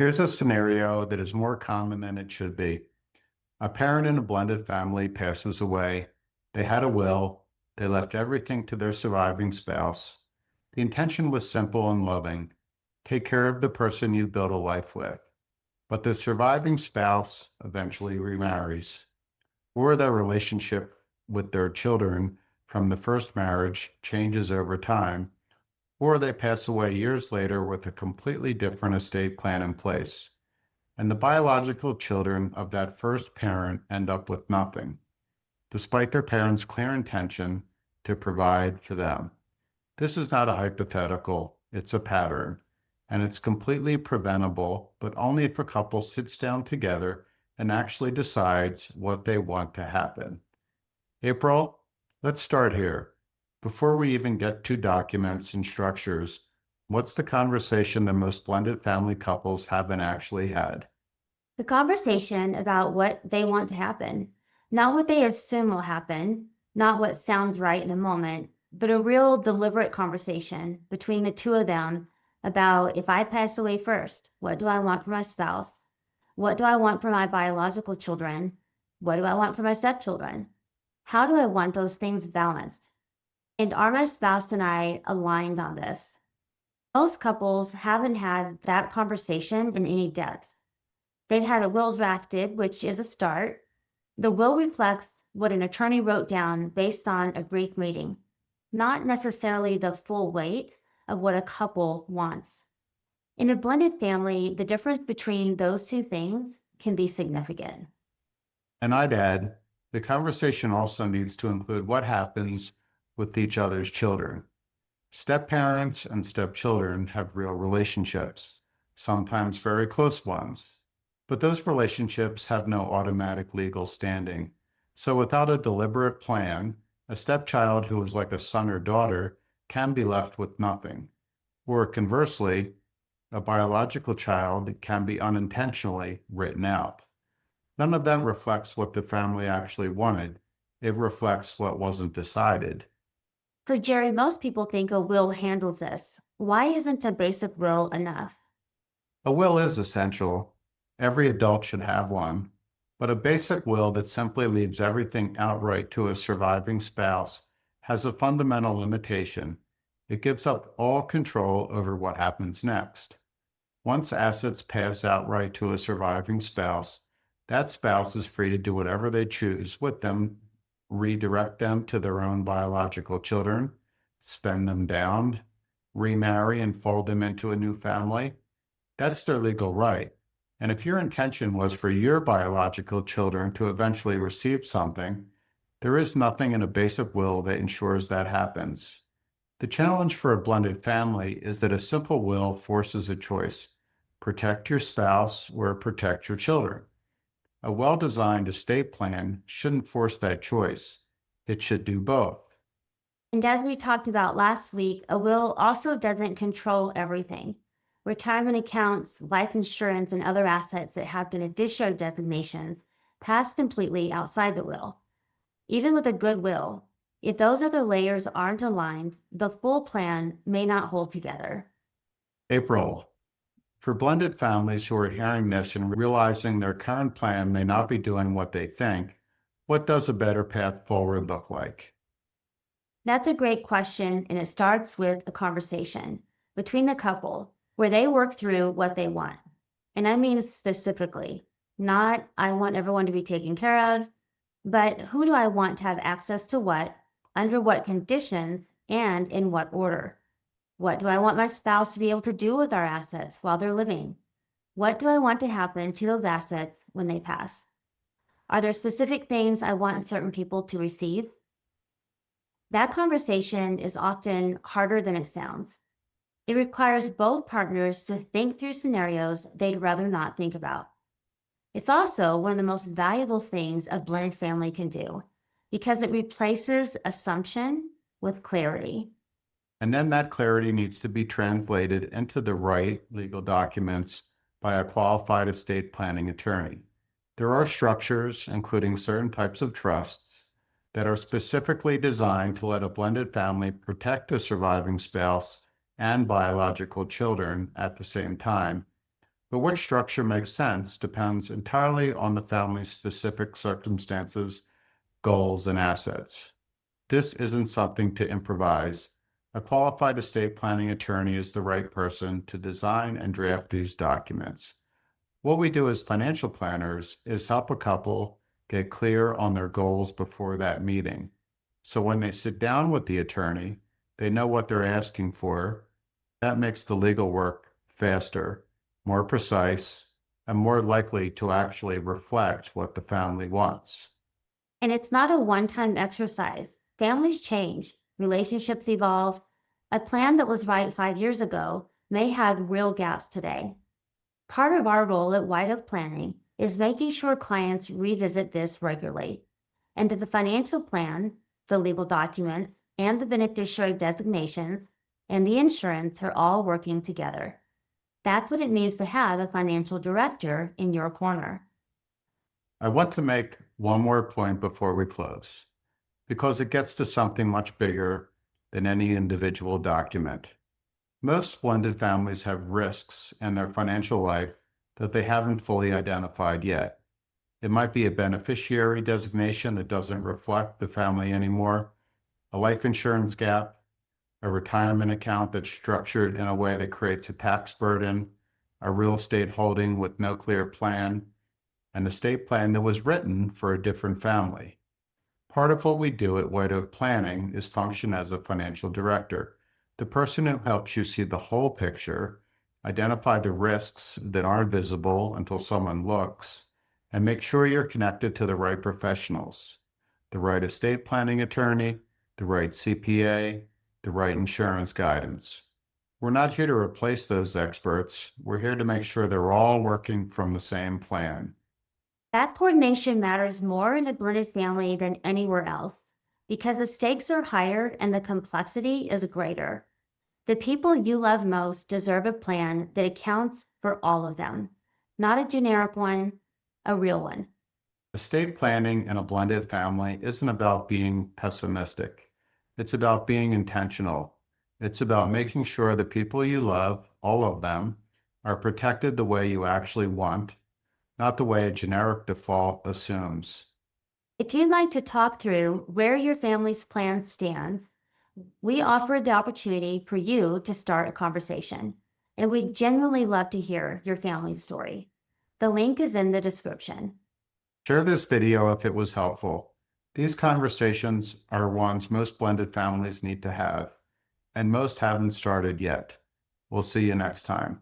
Here's a scenario that is more common than it should be. A parent in a blended family passes away. They had a will. They left everything to their surviving spouse. The intention was simple and loving. Take care of the person you built a life with. But the surviving spouse eventually remarries, or their relationship with their children from the first marriage changes over time, or they pass away years later with a completely different estate plan in place. And the biological children of that first parent end up with nothing, despite their parents' clear intention to provide for them. This is not a hypothetical, it's a pattern, and it's completely preventable, but only if a couple sits down together and actually decides what they want to happen. April, let's start here. Before we even get to documents and structures, what's the conversation that most blended family couples haven't actually had? The conversation about what they want to happen, not what they assume will happen, not what sounds right in a moment, but a real deliberate conversation between the two of them about if I pass away first, what do I want for my spouse? What do I want for my biological children? What do I want for my stepchildren? How do I want those things balanced? And are my spouse and I aligned on this? Most couples haven't had that conversation in any depth. They've had a will drafted, which is a start. The will reflects what an attorney wrote down based on a brief meeting, not necessarily the full weight of what a couple wants. In a blended family, the difference between those two things can be significant. And I'd add, the conversation also needs to include what happens with each other's children. Step-parents and stepchildren have real relationships, sometimes very close ones, but those relationships have no automatic legal standing. So without a deliberate plan, a stepchild who is like a son or daughter can be left with nothing. Or conversely, a biological child can be unintentionally written out. None of them reflects what the family actually wanted. It reflects what wasn't decided. So, Jerry, most people think a will handles this. Why isn't a basic will enough? A will is essential. Every adult should have one. But a basic will that simply leaves everything outright to a surviving spouse has a fundamental limitation. It gives up all control over what happens next. Once assets pass outright to a surviving spouse, that spouse is free to do whatever they choose with them, redirect them to their own biological children, spend them down, remarry and fold them into a new family. That's their legal right. And if your intention was for your biological children to eventually receive something, there is nothing in a basic will that ensures that happens. The challenge for a blended family is that a simple will forces a choice: protect your spouse or protect your children. A well-designed estate plan shouldn't force that choice. It should do both. And as we talked about last week, a will also doesn't control everything. Retirement accounts, life insurance, and other assets that have beneficiary designations pass completely outside the will. Even with a good will, if those other layers aren't aligned, the full plan may not hold together. April, for blended families who are hearing this and realizing their current plan may not be doing what they think, what does a better path forward look like? That's a great question, and it starts with a conversation between the couple where they work through what they want. And I mean specifically, not I want everyone to be taken care of, but who do I want to have access to what, under what conditions, and in what order? What do I want my spouse to be able to do with our assets while they're living? What do I want to happen to those assets when they pass? Are there specific things I want certain people to receive? That conversation is often harder than it sounds. It requires both partners to think through scenarios they'd rather not think about. It's also one of the most valuable things a blended family can do because it replaces assumption with clarity. And then that clarity needs to be translated into the right legal documents by a qualified estate planning attorney. There are structures, including certain types of trusts, that are specifically designed to let a blended family protect a surviving spouse and biological children at the same time. But which structure makes sense depends entirely on the family's specific circumstances, goals, and assets. This isn't something to improvise. A qualified estate planning attorney is the right person to design and draft these documents. What we do as financial planners is help a couple get clear on their goals before that meeting. So when they sit down with the attorney, they know what they're asking for. That makes the legal work faster, more precise, and more likely to actually reflect what the family wants. And it's not a one-time exercise. Families change, relationships evolve. A plan that was right 5 years ago may have real gaps today. Part of our role at White Oak Planning is making sure clients revisit this regularly. And that the financial plan, the legal documents, and the beneficiary designations, and the insurance are all working together. That's what it means to have a financial director in your corner. I want to make one more point before we close, because it gets to something much bigger than any individual document. Most blended families have risks in their financial life that they haven't fully identified yet. It might be a beneficiary designation that doesn't reflect the family anymore, a life insurance gap, a retirement account that's structured in a way that creates a tax burden, a real estate holding with no clear plan, an estate plan that was written for a different family. Part of what we do at White Oak Planning is function as a financial director, the person who helps you see the whole picture, identify the risks that aren't visible until someone looks, and make sure you're connected to the right professionals, the right estate planning attorney, the right CPA, the right insurance guidance. We're not here to replace those experts. We're here to make sure they're all working from the same plan. That coordination matters more in a blended family than anywhere else because the stakes are higher and the complexity is greater. The people you love most deserve a plan that accounts for all of them, not a generic one, a real one. Estate planning in a blended family isn't about being pessimistic. It's about being intentional. It's about making sure the people you love, all of them, are protected the way you actually want, not the way a generic default assumes. If you'd like to talk through where your family's plan stands, we offer the opportunity for you to start a conversation, and we'd genuinely love to hear your family's story. The link is in the description. Share this video if it was helpful. These conversations are ones most blended families need to have, and most haven't started yet. We'll see you next time.